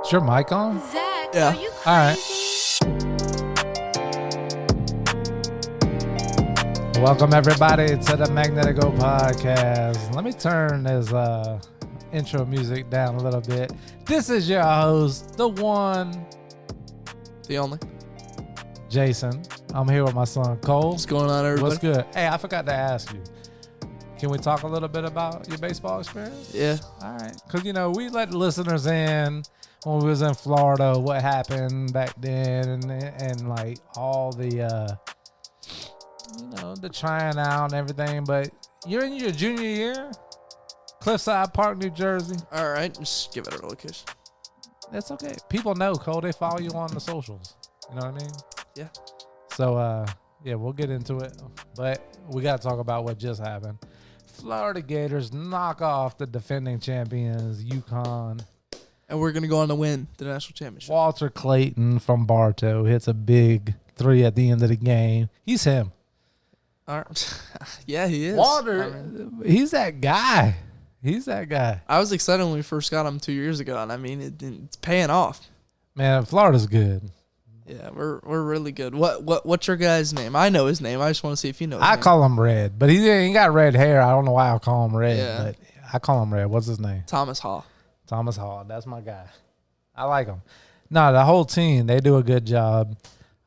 Is your mic on? Zach, Yeah. are you crazy? All right. Welcome, everybody, to the Magnetico podcast. Let me turn this intro music down a little bit. This is your host, the one, The only. Jason. I'm here with my son, Kole. What's going on, everybody? What's good? Hey, I forgot to ask you. Can we talk a little bit about your baseball experience? Yeah. All right. Because, we let the listeners in when we was in Florida, what happened back then, and like all the, the trying out and everything. But you're in your junior year, Cliffside Park, New Jersey. All right. Just give it a location. That's okay. People know, Cole. They follow you on the socials. You know what I mean? Yeah. So, we'll get into it. But we got to talk about what just happened. Florida Gators knock off the defending champions, UConn. And we're going to go on to win the national championship. Walter Clayton from Bartow hits a big three at the end of the game. He's him. All right. Yeah, he is. Walter, he's that guy. He's that guy. I was excited when we first got him 2 years ago, and I mean, it's paying off. Man, Florida's good. Yeah, we're really good. What's your guy's name? I know his name. I just want to see if you know his I name. call him Red, but he ain't got red hair. I don't know why I call him Red, Yeah. but I call him Red. What's his name? Thomas Hall. Thomas Hall. That's my guy. I like him. No, the whole team, they do a good job.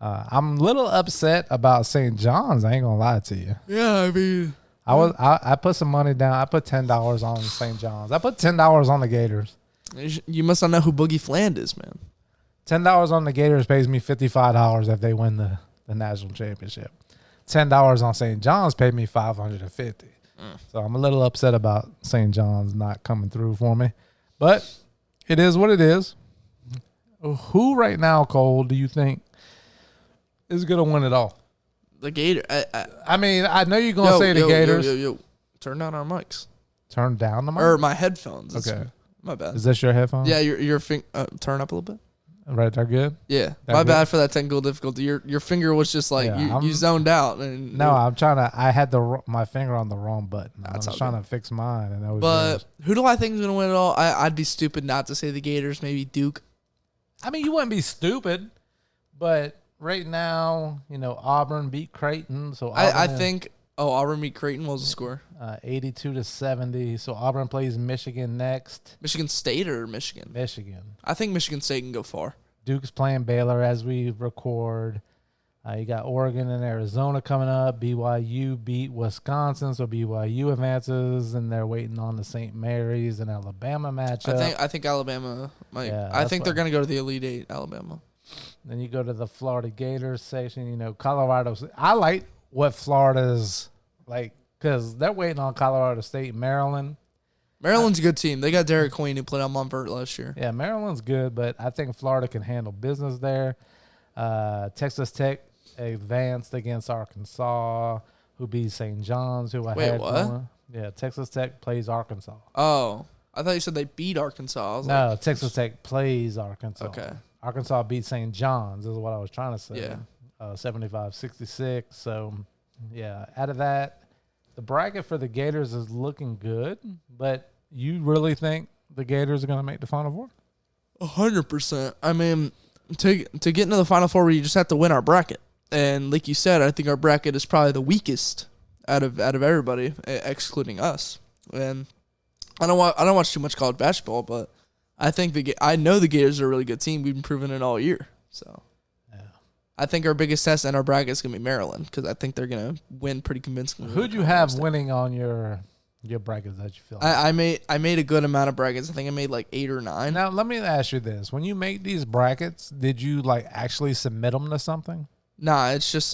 I'm a little upset about St. John's. I ain't gonna lie to you. Yeah, I mean, I put some money down. I put $10 on St. John's. I put $10 on the Gators. you must not know who Boogie Fland is, man. $10 on the Gators pays me $55 if they win the national championship. $10 on St. John's paid me $550. So I'm a little upset about St. John's not coming through for me. But it is what it is. Who right now, Cole, do you think is going to win it all? The Gator. I mean, I know you're going to say the Gators. Yo. Turn down our mics. Turn down the mic? Or my headphones. Okay. My bad. Is this your headphone? Yeah, your turn up a little bit. Right there, good? Yeah, That my good? bad for that technical difficulty. Your finger was just like Yeah, you zoned out. And No, I'm trying to. I had my finger on the wrong button. I That's was all trying good. to fix mine, and that was But yours. who do I think is gonna win it all? I'd be stupid not to say the Gators. Maybe Duke. I mean, you wouldn't be stupid, but right now, Auburn beat Creighton, so I Auburn think. Oh, Auburn beat Creighton. What was the score? 82-70. So Auburn plays Michigan next. Michigan State or Michigan? Michigan. I think Michigan State can go far. Duke's playing Baylor as we record. You got Oregon and Arizona coming up. BYU beat Wisconsin, so BYU advances, and they're waiting on the St. Mary's and Alabama matchup. I think Alabama might. Yeah, I that's think they're what- gonna go to the Elite Eight. Alabama. Then you go to the Florida Gators section. Colorado. I like what Florida's like because they're waiting on Colorado State, Maryland. Maryland's a good team. They got Derek Queen who played on Montvert last year. Yeah, Maryland's good, but I think Florida can handle business there. Texas Tech advanced against Arkansas, who beat St. John's, who I Wait, had what? going. Yeah, Texas Tech plays Arkansas. Oh, I thought you said they beat Arkansas. I was No, Texas Tech plays Arkansas. Okay. Arkansas beat St. John's is what I was trying to say. Yeah. 75-66. So, yeah, out of that, the bracket for the Gators is looking good, but you really think the Gators are going to make the Final Four? 100%. I mean, to get into the Final Four, we just have to win our bracket. And like you said, I think our bracket is probably the weakest out of everybody, excluding us. And I don't watch too much college basketball, but I think I know the Gators are a really good team. We've been proving it all year. So Yeah. I think our biggest test in our bracket is going to be Maryland because I think they're going to win pretty convincingly. Who'd you have winning on your brackets that you feel like? I made a good amount of brackets. I think I made like 8 or 9. Now, let me ask you this. When you make these brackets, did you actually submit them to something? Nah, it's just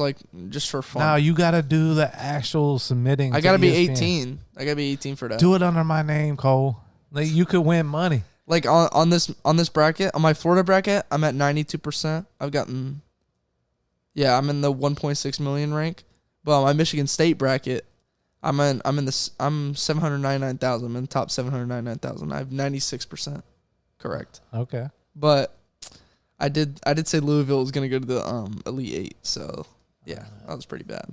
for fun. No, you got to do the actual submitting. I got to be ESPN. 18. I got to be 18 for that. Do it under my name, Cole. You could win money. Like on this bracket, on my Florida bracket, I'm at 92%. I'm in the 1.6 million rank. But on my Michigan State bracket, I'm 799,000. I'm in the top 799,000. I have 96% correct. Okay. But I did say Louisville was gonna go to the Elite Eight, so yeah, that was pretty bad.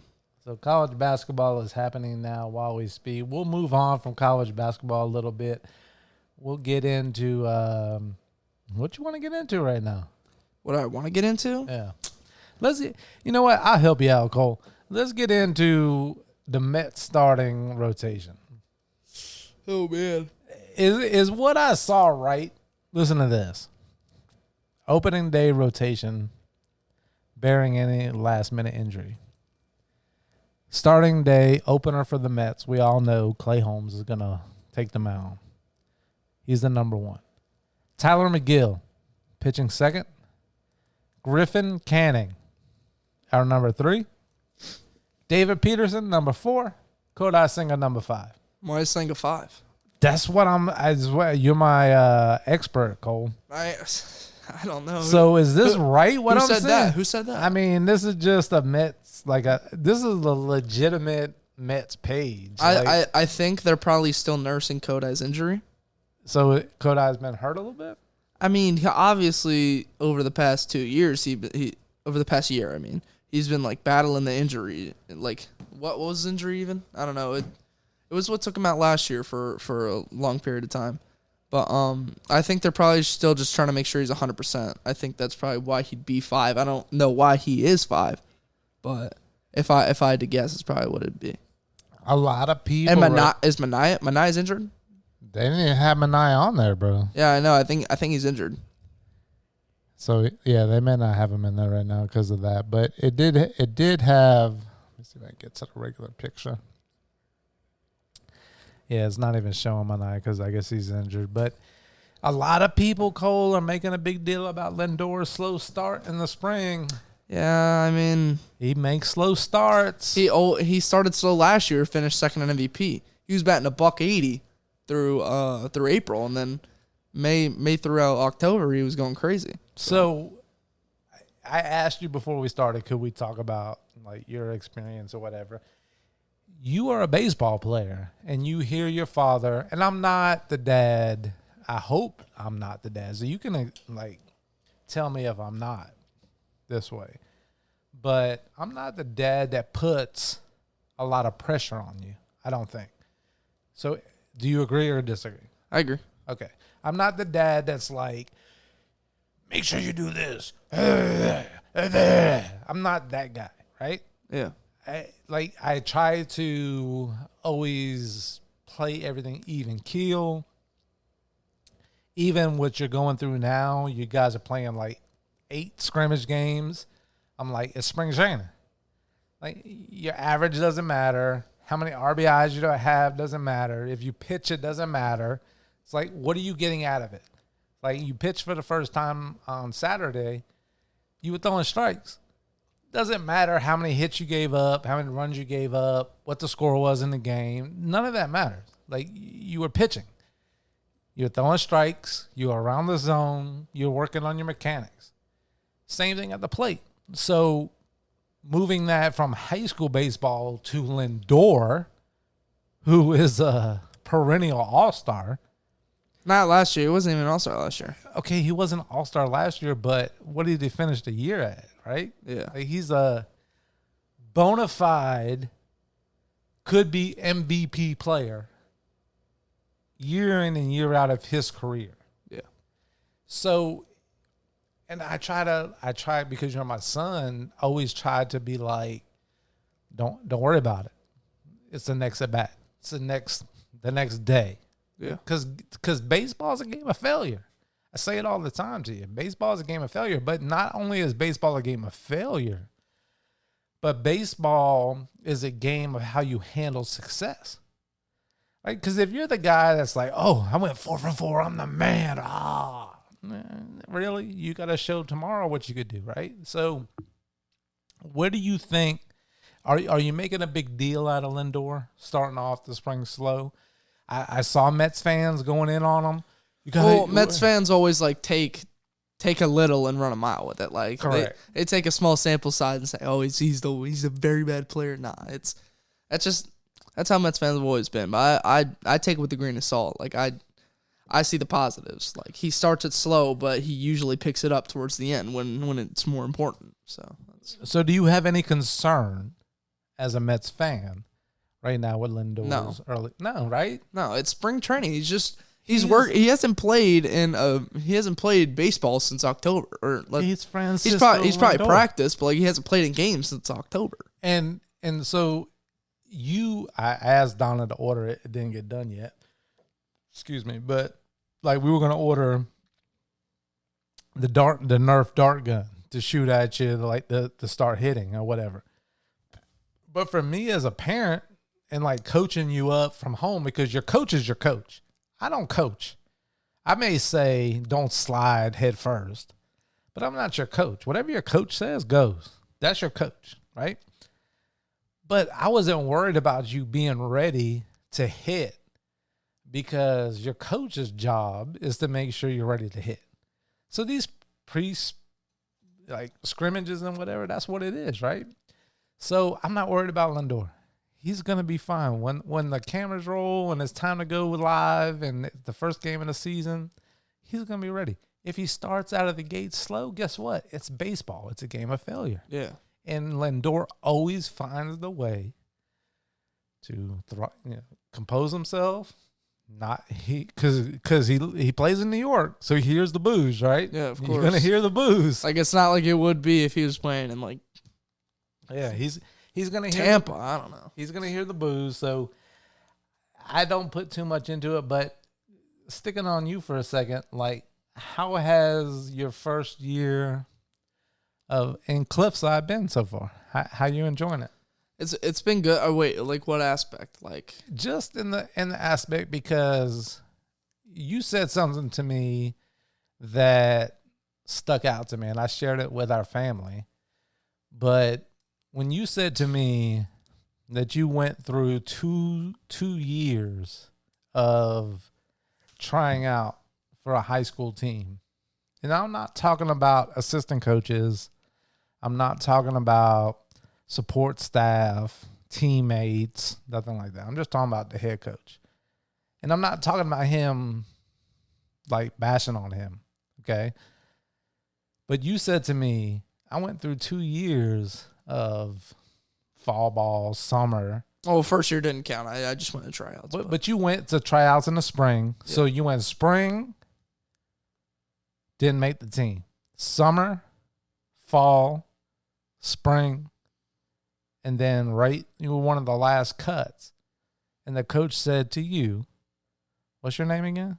So college basketball is happening now while we speak. We'll move on from college basketball a little bit. We'll get into What you want to get into right now? What I want to get into? Yeah. You know what? I'll help you out, Cole. Let's get into the Mets starting rotation. Oh, man. Is what I saw right? Listen to this. Opening day rotation, bearing any last-minute injury. Starting day opener for the Mets. We all know Clay Holmes is going to take the mound. He's the number one. Tyler McGill, pitching second. Griffin Canning, our number 3. David Peterson, number 4. Kodai Senga, number 5. Why is Senga 5? That's what you're my expert, Cole. I don't know. So is this right? What who I'm said saying? that? Who said that? I mean, this is just a Mets, this is a legitimate Mets page. I think they're probably still nursing Kodai's injury. So Kodai's been hurt a little bit? I mean, obviously over the past 2 years, over the past year, I mean, he's been like battling the injury. Like, what was his injury even? I don't know. It was what took him out last year for a long period of time. But I think they're probably still just trying to make sure he's 100%. I think that's probably why he'd be 5. I don't know why he is 5, but if I had to guess, it's probably what it'd be. A lot of people. And is Manaya's injured? They didn't even have Manaya on there, bro. Yeah, I know. I think he's injured. So yeah, they may not have him in there right now because of that. But it did have. Let me see if I can get to the regular picture. Yeah, it's not even showing Manaya because I guess he's injured. But a lot of people, Cole, are making a big deal about Lindor's slow start in the spring. Yeah, I mean, he makes slow starts. He started slow last year, finished second in MVP. He was batting $180 through April, and then May throughout October he was going crazy. So I asked you before we started, could we talk about like your experience or whatever? You are a baseball player, and you hear your father, and I'm not the dad. I hope I'm not the dad. So you can like tell me if I'm not this way. But I'm not the dad that puts a lot of pressure on you, I don't think. So do you agree or disagree? I agree. Okay. I'm not the dad that's like, make sure you do this. I'm not that guy, right? Yeah. I try to always play everything even keel. Even what you're going through now, you guys are playing like 8 scrimmage games. I'm like, it's spring training. Like, your average doesn't matter. How many RBIs you have doesn't matter. If you pitch, it doesn't matter. It's like, what are you getting out of it? Like, you pitch for the first time on Saturday, you were throwing strikes. Doesn't matter how many hits you gave up, how many runs you gave up, what the score was in the game. None of that matters. Like, you were pitching. You're throwing strikes. You're around the zone. You're working on your mechanics. Same thing at the plate. So moving that from high school baseball to Lindor, who is a perennial all-star. Not last year. He wasn't even an all-star last year. Okay, he wasn't an all-star last year, but what did he finish the year at, right? Yeah. Like, he's a bona fide, could be MVP player year in and year out of his career. Yeah. So, and I try because you're my son, always try to be like, don't worry about it. It's the next at bat. It's the next day. Yeah. Because baseball is a game of failure. I say it all the time to you. Baseball is a game of failure, but not only is baseball a game of failure, but baseball is a game of how you handle success. Like, because if you're the guy that's like, oh, I went 4 for 4, I'm the man. Really? You got to show tomorrow what you could do, right? So what do you think? Are you making a big deal out of Lindor starting off the spring slow? I saw Mets fans going in on him. Mets fans always like take a little and run a mile with it. Like, correct. They take a small sample size and say, oh, he's a very bad player. Nah, that's how Mets fans have always been. But I take it with a grain of salt. Like, I see the positives. Like, he starts it slow, but he usually picks it up towards the end when it's more important. So do you have any concern as a Mets fan right now with Lindor's early? No, right? No, it's spring training. He's He hasn't played baseball since October. Or he's Francisco. He's probably practiced, but like he hasn't played in games since October. And so I asked Donna to order it. It didn't get done yet. Excuse me, but like we were gonna order the Nerf dart gun to shoot at you, like to start hitting or whatever. But for me as a parent and like coaching you up from home, because your coach is your coach. I don't coach. I may say don't slide head first, but I'm not your coach. Whatever your coach says goes. That's your coach, right? But I wasn't worried about you being ready to hit, because your coach's job is to make sure you're ready to hit. So these scrimmages and whatever, that's what it is, right? So I'm not worried about Lindor. He's going to be fine. When the cameras roll and it's time to go live and the first game of the season, he's going to be ready. If he starts out of the gate slow, guess what? It's baseball. It's a game of failure. Yeah. And Lindor always finds the way to compose himself. Because he plays in New York, so he hears the boos, right? Yeah, of course. You're gonna hear the boos. Like it's not like it would be if he was playing in like. Yeah, he's gonna hear Tampa. I don't know. He's gonna hear the boos, so I don't put too much into it. But sticking on you for a second, like how has your first year in Cliffside been so far? How you enjoying it? It's been good. Oh wait, like what aspect? Like just in the aspect, because you said something to me that stuck out to me, and I shared it with our family. But when you said to me that you went through two years of trying out for a high school team, and I'm not talking about assistant coaches, I'm not talking about support staff, teammates, nothing like that. I'm just talking about the head coach. And I'm not talking about him like bashing on him, okay? But you said to me, I went through 2 years of fall ball, summer. Oh, first year didn't count. I just went to tryouts. But you went to tryouts in the spring. Yeah. So you went spring, didn't make the team. Summer, fall, spring, and then you were one of the last cuts. And the coach said to you, what's your name again?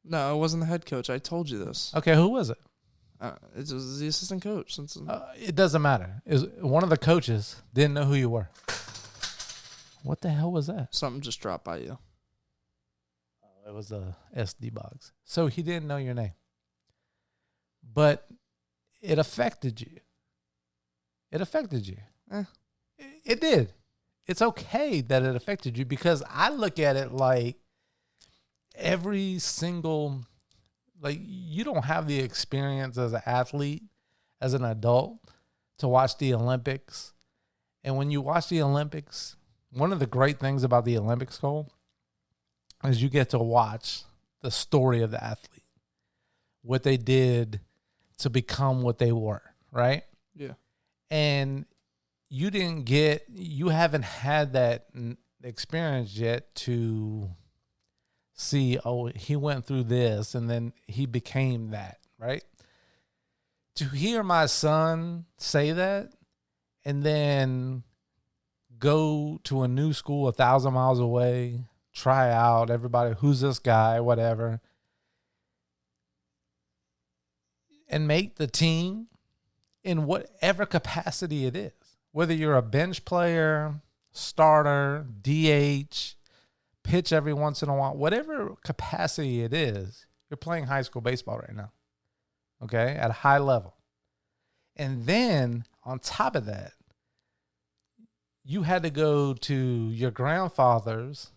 No, it wasn't the head coach. I told you this. Okay, who was it? It was the assistant coach. It doesn't matter. It was one of the coaches didn't know who you were. What the hell was that? Something just dropped by you. Oh, it was a SD box. So he didn't know your name. But it affected you. It affected you. It did. It's okay that it affected you, because I look at it like every single, like you don't have the experience as an athlete, as an adult, to watch the Olympics. And when you watch the Olympics, one of the great things about the Olympics, Cole, is you get to watch the story of the athlete, what they did to become what they were, right? Yeah. And you haven't had that experience yet to see, oh, he went through this and then he became that, right? To hear my son say that and then go to a new school 1,000 miles away, try out, everybody, who's this guy, whatever, and make the team in whatever capacity it is. Whether you're a bench player, starter, DH, pitch every once in a while, whatever capacity it is, you're playing high school baseball right now, okay, at a high level. And then on top of that, you had to go to your grandfather's.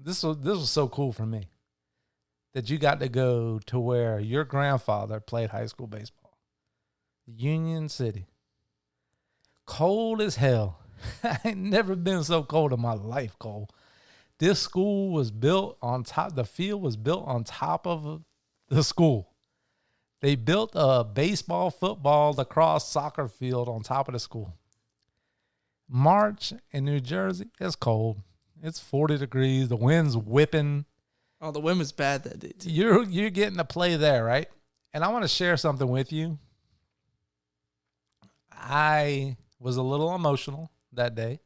This was so cool for me, that you got to go to where your grandfather played high school baseball. Union City. Cold as hell. I ain't never been so cold in my life, Cole. This school was built on top. The field was built on top of the school. They built a baseball, football, lacrosse, soccer field on top of the school. March in New Jersey, it's cold. It's 40 degrees. The wind's whipping. Oh, the wind was bad that day too. You're getting to play there, right? And I want to share something with you. I was a little emotional that day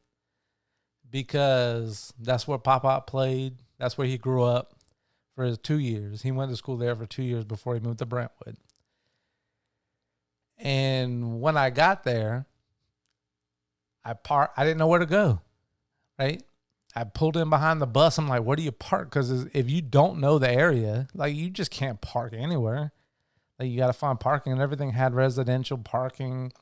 because that's where Pop played. That's where he grew up for his 2 years. He went to school there for 2 years before he moved to Brentwood. And when I got there, I didn't know where to go, right? I pulled in behind the bus. I'm like, where do you park? Because if you don't know the area, like, you just can't park anywhere. Like, you got to find parking, and everything had residential parking.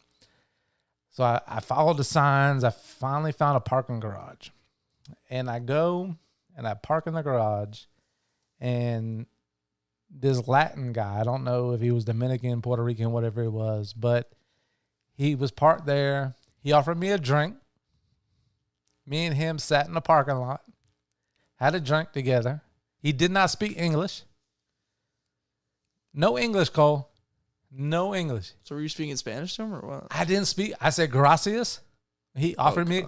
So I followed the signs. I finally found a parking garage. And I go and I park in the garage. And this Latin guy, I don't know if he was Dominican, Puerto Rican, whatever he was, but he was parked there. He offered me a drink. Me and him sat in the parking lot, had a drink together. He did not speak English. No English, Kole. No English. So were you speaking Spanish to him or what? I didn't speak. I said gracias. He offered me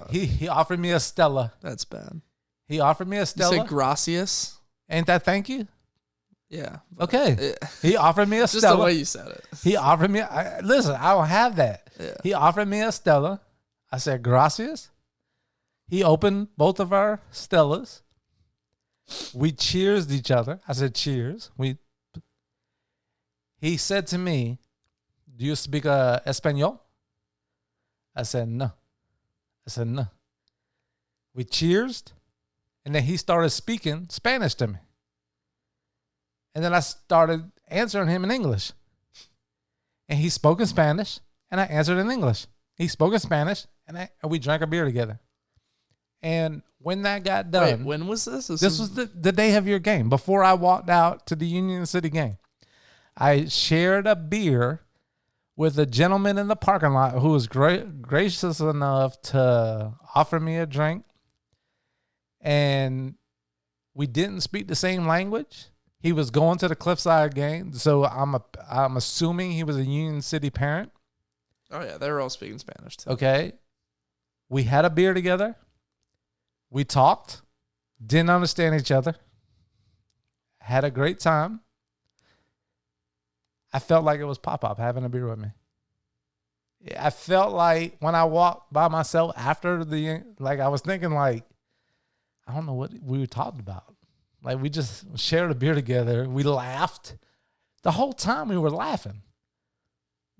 a Stella. That's bad. He offered me a Stella. You said gracias? Ain't that thank you? Yeah. Okay. He offered me a Stella. Just the way you said it. He offered me. Listen, I don't have that. Yeah. He offered me a Stella. I said gracias. He opened both of our Stellas. We cheersed each other. I said cheers. He said to me, do you speak Espanol? I said no. We cheersed, and then he started speaking Spanish to me. And then I started answering him in English. And he spoke in Spanish, and I answered in English. He spoke in Spanish, and we drank a beer together. And when that got done... Wait, when was this? This was the day of your game, before I walked out to the Union City game. I shared a beer with a gentleman in the parking lot who was gracious enough to offer me a drink. And we didn't speak the same language. He was going to the Cliffside game, so I'm assuming he was a Union City parent. Oh, yeah, they were all speaking Spanish, too. Okay. We had a beer together. We talked. Didn't understand each other. Had a great time. I felt like it was Pop having a beer with me. I felt like when I walked by myself after I was thinking, like, I don't know what we talked about. Like, we just shared a beer together. We laughed. The whole time we were laughing.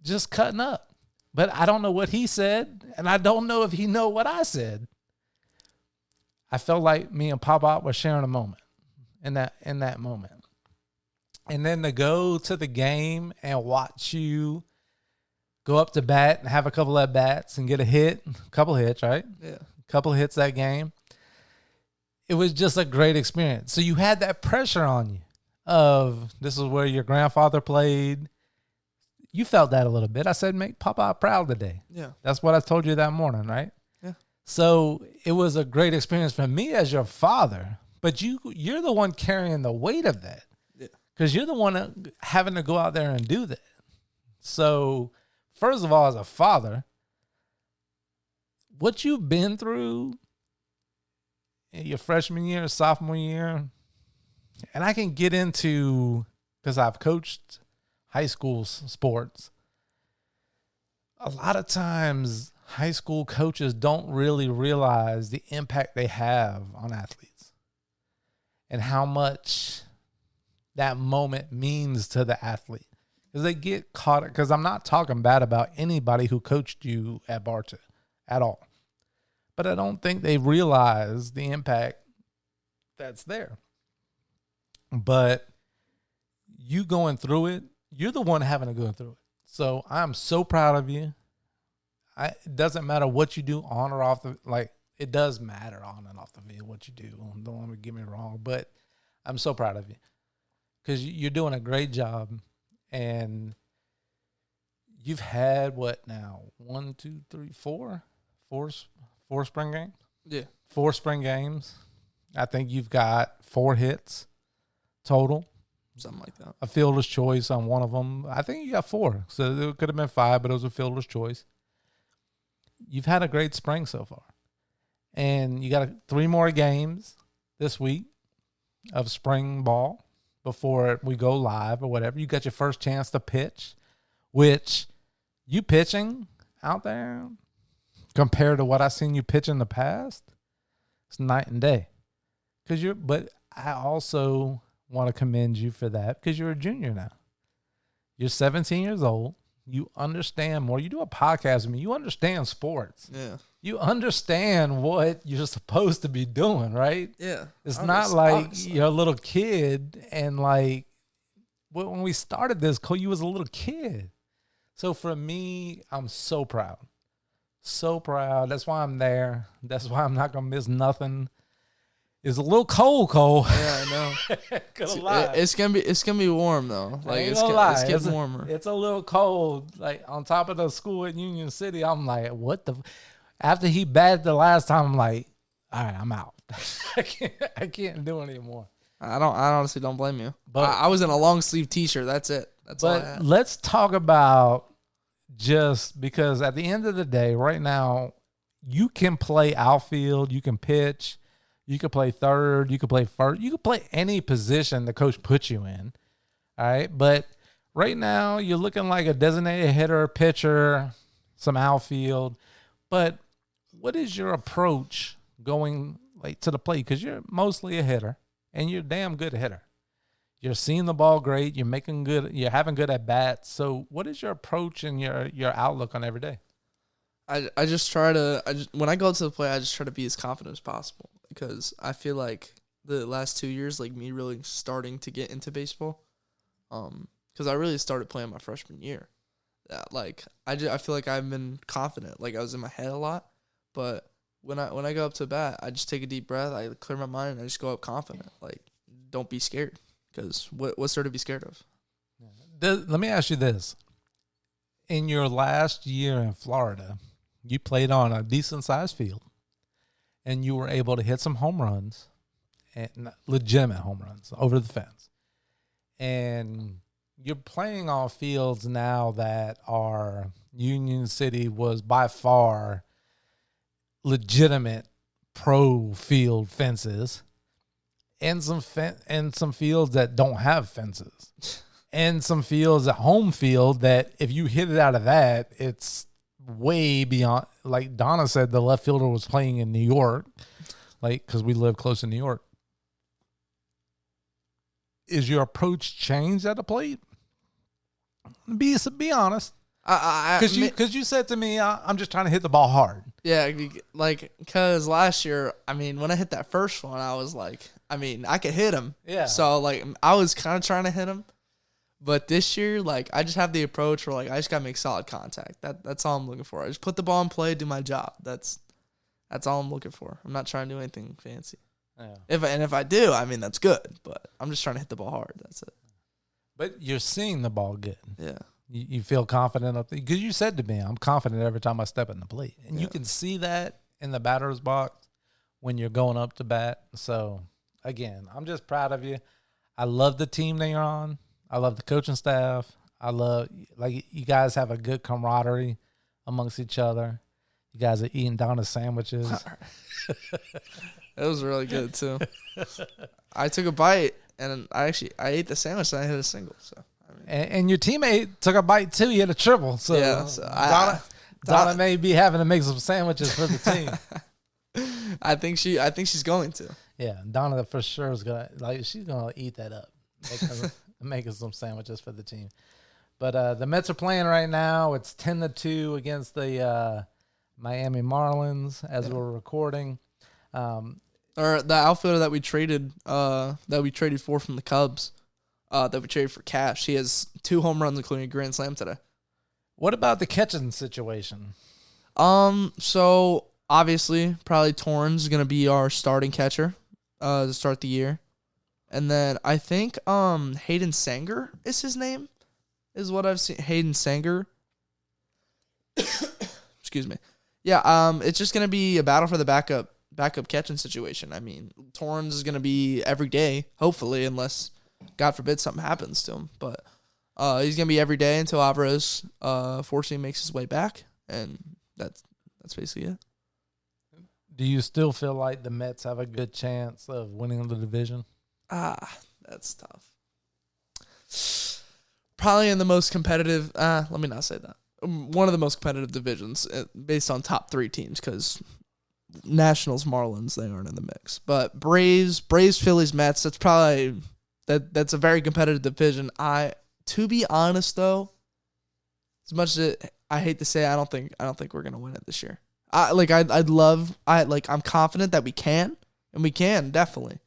Just cutting up. But I don't know what he said, and I don't know if he know what I said. I felt like me and Pop were sharing a moment in that moment. And then to go to the game and watch you go up to bat and have a couple of bats and get a couple hits, right? Yeah. A couple of hits that game. It was just a great experience. So you had that pressure on you of this is where your grandfather played. You felt that a little bit. I said, make Papa proud today. Yeah. That's what I told you that morning, right? Yeah. So it was a great experience for me as your father, but you're the one carrying the weight of that. Yeah. Because you're the one having to go out there and do that. So first of all, as a father, what you've been through in your freshman year, sophomore year, and I can get into, because I've coached high school sports, a lot of times high school coaches don't really realize the impact they have on athletes and how much that moment means to the athlete. Because they get caught, because I'm not talking bad about anybody who coached you at Barta at all. But I don't think they realize the impact that's there. But you going through it, you're the one having to go through it. So I'm so proud of you. It doesn't matter what you do on or off it does matter on and off the field what you do. Don't want to get me wrong, but I'm so proud of you because you're doing a great job. And you've had what now? 1, 2, 3, 4 spring games? Yeah. 4 spring games. I think you've got 4 hits total. Something like that. A fielder's choice on one of them. I think you got 4. So it could have been 5, but it was a fielder's choice. You've had a great spring so far. And you got 3 more games this week. of spring ball before we go live or whatever. You got your first chance to pitch, which you pitching out there compared to what I seen you pitch in the past, it's night and day. But I also want to commend you for that because you're a junior now. You're 17 years old. You understand more. You do a podcast with me. You understand sports. Yeah. You understand what you're supposed to be doing, right? Yeah. It's not like you're a little kid and like when we started this, Cole, you was a little kid. So for me, I'm so proud. So proud. That's why I'm there. That's why I'm not going to miss nothing. It's a little cold, Cole. Yeah, I know. It's gonna be warm though. Like it's getting warmer. It's a little cold. Like on top of the school at Union City, I'm like, what the? After he batted the last time, I'm like, all right, I'm out. I can't do it anymore. I honestly don't blame you. But I was in a long sleeve T-shirt. That's it. That's all I had. Let's talk about just because at the end of the day, right now, you can play outfield, you can pitch. You could play third. You could play first. You could play any position the coach puts you in. All right. But right now, you're looking like a designated hitter, pitcher, some outfield. But what is your approach going like to the plate? Because you're mostly a hitter, and you're a damn good hitter. You're seeing the ball great. You're making good. You're having good at bats. So what is your approach and your outlook on every day? I just try to when I go to the plate, I just try to be as confident as possible. Because I feel like the last 2 years, like me really starting to get into baseball, because I really started playing my freshman year. Like I feel like I've been confident. Like I was in my head a lot, but when I go up to bat, I just take a deep breath, I clear my mind, and I just go up confident. Like don't be scared, because what's there to be scared of? Let me ask you this: in your last year in Florida, you played on a decent sized field. And you were able to hit some home runs, and legitimate home runs over the fence. And you're playing on fields now that are Union City was by far legitimate pro field fences, and some fields that don't have fences, and some fields at home field that if you hit it out of that, it's way beyond. Like Donna said, the left fielder was playing in New York, like because we live close to New York. Is your approach changed at the plate? Be honest. Because you said to me, I'm just trying to hit the ball hard. Yeah, like because last year, I mean, when I hit that first one, I was like, I mean, I could hit him. Yeah. So like, I was kind of trying to hit him. But this year, like, I just have the approach where, like, I just got to make solid contact. That's all I'm looking for. I just put the ball in play, do my job. That's all I'm looking for. I'm not trying to do anything fancy. Yeah. If I do, I mean, that's good. But I'm just trying to hit the ball hard. That's it. But you're seeing the ball good. Yeah. You feel confident up there. Because you said to me, I'm confident every time I step in the plate. And you can see that in the batter's box when you're going up to bat. So, again, I'm just proud of you. I love the team that you're on. I love the coaching staff. I love, like, you guys have a good camaraderie amongst each other. You guys are eating Donna's sandwiches. It was really good, too. I took a bite, and I ate the sandwich, and I hit a single. So, I mean. And your teammate took a bite, too. He hit a triple. So, yeah, so Donna may be having to make some sandwiches for the team. I think she's going to. Yeah, Donna for sure is she's gonna eat that up. Making some sandwiches for the team. But the Mets are playing right now. It's 10-2 against the Miami Marlins as we're recording. Or the outfielder that we traded for from the Cubs, that we traded for cash. He has 2 home runs, including a grand slam today. What about the catching situation? So obviously, probably Torrens is gonna be our starting catcher to start the year. And then I think Hayden Sanger is his name, is what I've seen. Hayden Sanger. Excuse me. Yeah, it's just going to be a battle for the backup catching situation. I mean, Torrens is going to be every day, hopefully, unless, God forbid, something happens to him. But he's going to be every day until Alvarez fortunately makes his way back, and that's basically it. Do you still feel like the Mets have a good chance of winning the division? That's tough. Probably in the most competitive. Let me not say that. One of the most competitive divisions based on top 3 teams, because Nationals, Marlins, they aren't in the mix. But Braves, Phillies, Mets. That's probably that's a very competitive division. To be honest though, as much as I hate to say, I don't think we're gonna win it this year. I'm confident that we can, and we can definitely.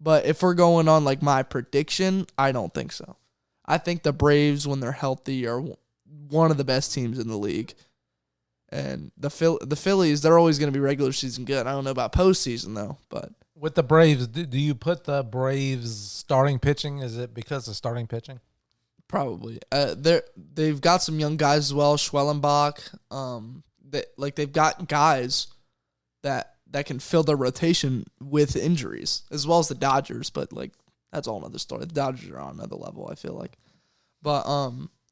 But if we're going on like my prediction, I don't think so. I think the Braves, when they're healthy, are one of the best teams in the league. And the Phillies, they're always going to be regular season good. I don't know about postseason, though. But with the Braves, do you put the Braves starting pitching? Is it because of starting pitching? Probably. They've got some young guys as well, Schwellenbach. They've got guys that can fill their rotation with injuries, as well as the Dodgers. But, that's all another story. The Dodgers are on another level, I feel like. But,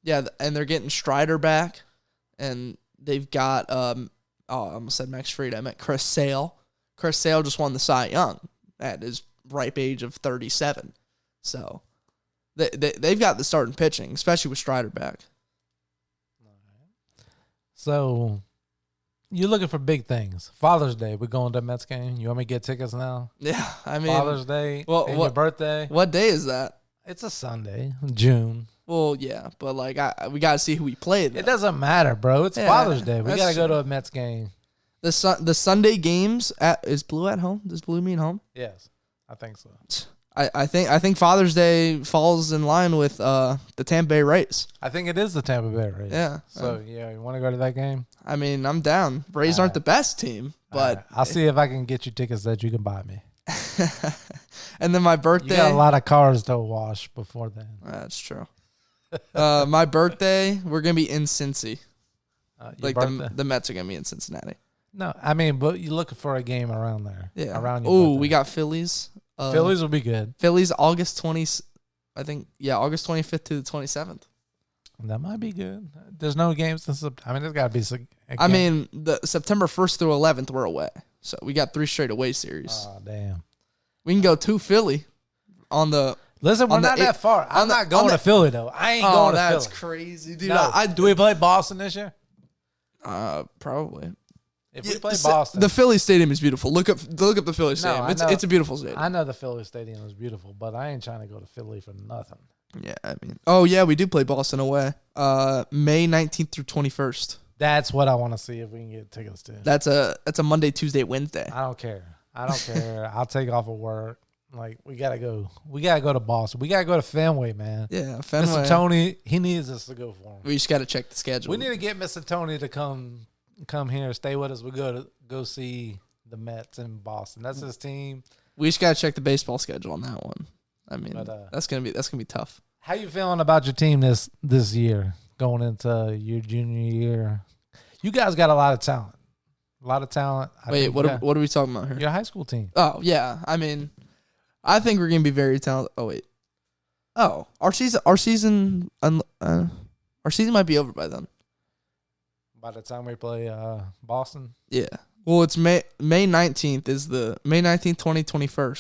yeah, and they're getting Strider back, and they've got, I almost said Max Fried. I meant Chris Sale. Chris Sale just won the Cy Young at his ripe age of 37. So they've got the starting pitching, especially with Strider back. So you're looking for big things. Father's Day, we're going to a Mets game. You want me to get tickets now? Yeah, I mean. Father's Day and your birthday. What day is that? It's a Sunday, June. Well, yeah, but we got to see who we play, though. It doesn't matter, bro. It's Father's Day. We got to go to a Mets game. The Sunday games is Blue at home? Does Blue mean home? Yes, I think so. I think Father's Day falls in line with the Tampa Bay Rays. I think it is the Tampa Bay Rays. Yeah. So, you want to go to that game? I mean, I'm down. Rays aren't the best team, but I'll see if I can get you tickets that you can buy me. And then my birthday. You got a lot of cars to wash before then. That's true. My birthday, we're going to be in Cincy. The Mets are going to be in Cincinnati. No, I mean, but you're looking for a game around there. Yeah. Around your birthday. We got Phillies. Phillies will be good. Phillies, August 20th. I think, August 25th to the 27th. That might be good. There's no games in September. I mean, there's got to be some. I mean, the September 1st through 11th, we're away. So we got 3 straight away series. Oh, damn. We can go to Philly on the. Listen, we're not that far. I'm not going to Philly, though. I ain't going to Philly. That's crazy, dude. No. Do we play Boston this year? Probably. If we play Boston. The Philly Stadium is beautiful. Look up the Philly Stadium. It's a beautiful stadium. I know the Philly Stadium is beautiful, but I ain't trying to go to Philly for nothing. Yeah, I mean. Oh, yeah, we do play Boston away. May 19th through 21st. That's what I want to see if we can get tickets to. That's a Monday, Tuesday, Wednesday. I don't care. I'll take off of work. We gotta go. We gotta go to Boston. We gotta go to Fenway, man. Yeah, Fenway. Mr. Tony, he needs us to go for him. We just gotta check the schedule. We need to get Mr. Tony to come here, stay with us. We go see the Mets in Boston. That's his team. We just gotta check the baseball schedule on that one. I mean, that's gonna be tough. How you feeling about your team this year, going into your junior year? You guys got a lot of talent. Wait, what are we talking about here? Your high school team. Oh yeah, I mean, I think we're gonna be very talented. Oh wait, our season might be over by then. By the time we play Boston. Yeah. Well, it's May 19th is the May 19th, 2021.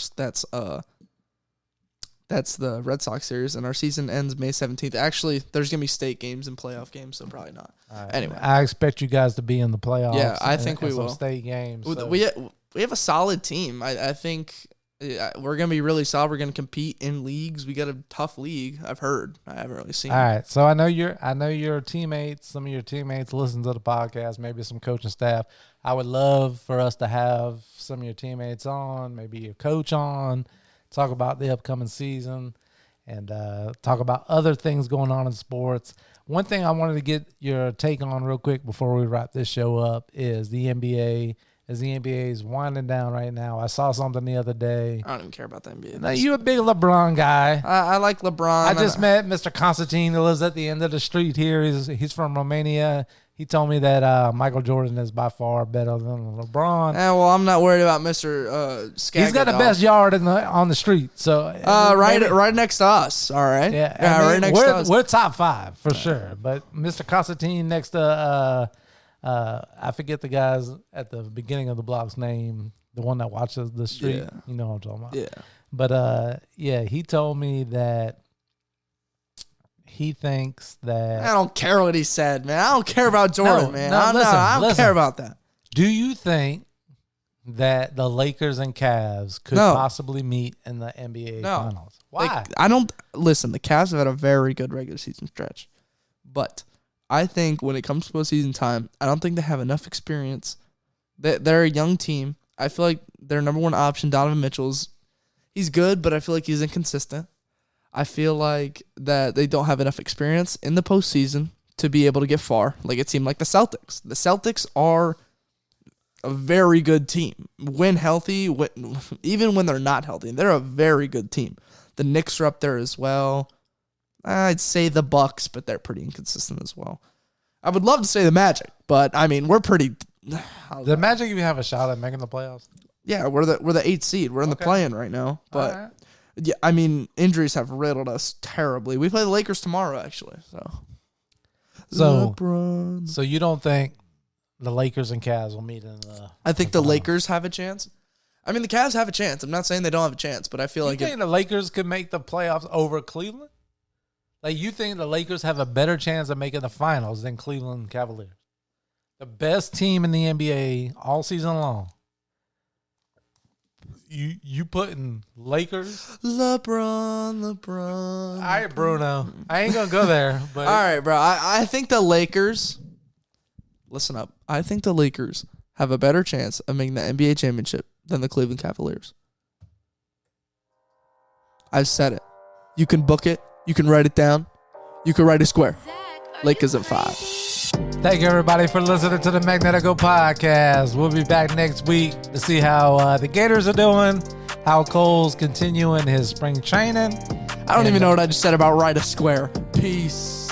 That's the Red Sox series, and our season ends May 17th. Actually, there's going to be state games and playoff games, so probably not. Right. Anyway. I expect you guys to be in the playoffs. Yeah, I think we will. State games. So. We have a solid team. I think we're going to be really solid. We're going to compete in leagues. We got a tough league, I've heard. I haven't really seen. All right, so I know your teammates, some of your teammates listen to the podcast, maybe some coaching staff. I would love for us to have some of your teammates on, maybe your coach on, talk about the upcoming season, and talk about other things going on in sports. One thing I wanted to get your take on real quick before we wrap this show up is the NBA. As the NBA is winding down right now, I saw something the other day. I don't even care about the NBA. Now, you're a big LeBron guy. I like LeBron. I just met Mr. Constantine, who lives at the end of the street here. He's from Romania. He told me that Michael Jordan is by far better than LeBron. Well, I'm not worried about Mr. Skaggs. He's got the best yard on the street. So right next to us. All right. Yeah, right next to us. We're top 5 for sure. But Mr. Constantine next to I forget the guys at the beginning of the block's name, the one that watches the street. Yeah. You know what I'm talking about. Yeah. But yeah, he told me that he thinks that. I don't care what he said, man. I don't care about Jordan, man. I don't care about that. Do you think that the Lakers and Cavs could possibly meet in the NBA Finals? Why? I don't listen. The Cavs have had a very good regular season stretch, but I think when it comes to postseason time, I don't think they have enough experience. They're a young team. I feel like their number one option, Donovan Mitchell's, he's good, but I feel like he's inconsistent. I feel like that they don't have enough experience in the postseason to be able to get far. Like it seemed like the Celtics. The Celtics are a very good team. When healthy, even when they're not healthy, they're a very good team. The Knicks are up there as well. I'd say the Bucks, but they're pretty inconsistent as well. I would love to say the Magic, but I mean we're pretty. The Magic even have a shot at making the playoffs. Yeah, we're the 8th seed. We're in the play-in right now, but yeah, I mean injuries have riddled us terribly. We play the Lakers tomorrow, actually. So you don't think the Lakers and Cavs will meet in the? I think the Lakers have a chance. I mean, the Cavs have a chance. I'm not saying they don't have a chance, but I feel like the Lakers could make the playoffs over Cleveland. Like you think the Lakers have a better chance of making the finals than Cleveland Cavaliers? The best team in the NBA all season long. You putting Lakers? LeBron. All right, Bruno. I ain't gonna go there. But all right, bro. I think the Lakers. Listen up. I think the Lakers have a better chance of making the NBA championship than the Cleveland Cavaliers. I've said it. You can book it. You can write it down. You can write a square. Lakers at 5. Thank you, everybody, for listening to the Magnetico podcast. We'll be back next week to see how the Gators are doing, how Kole's continuing his spring training. I don't even know what I just said about write a square. Peace.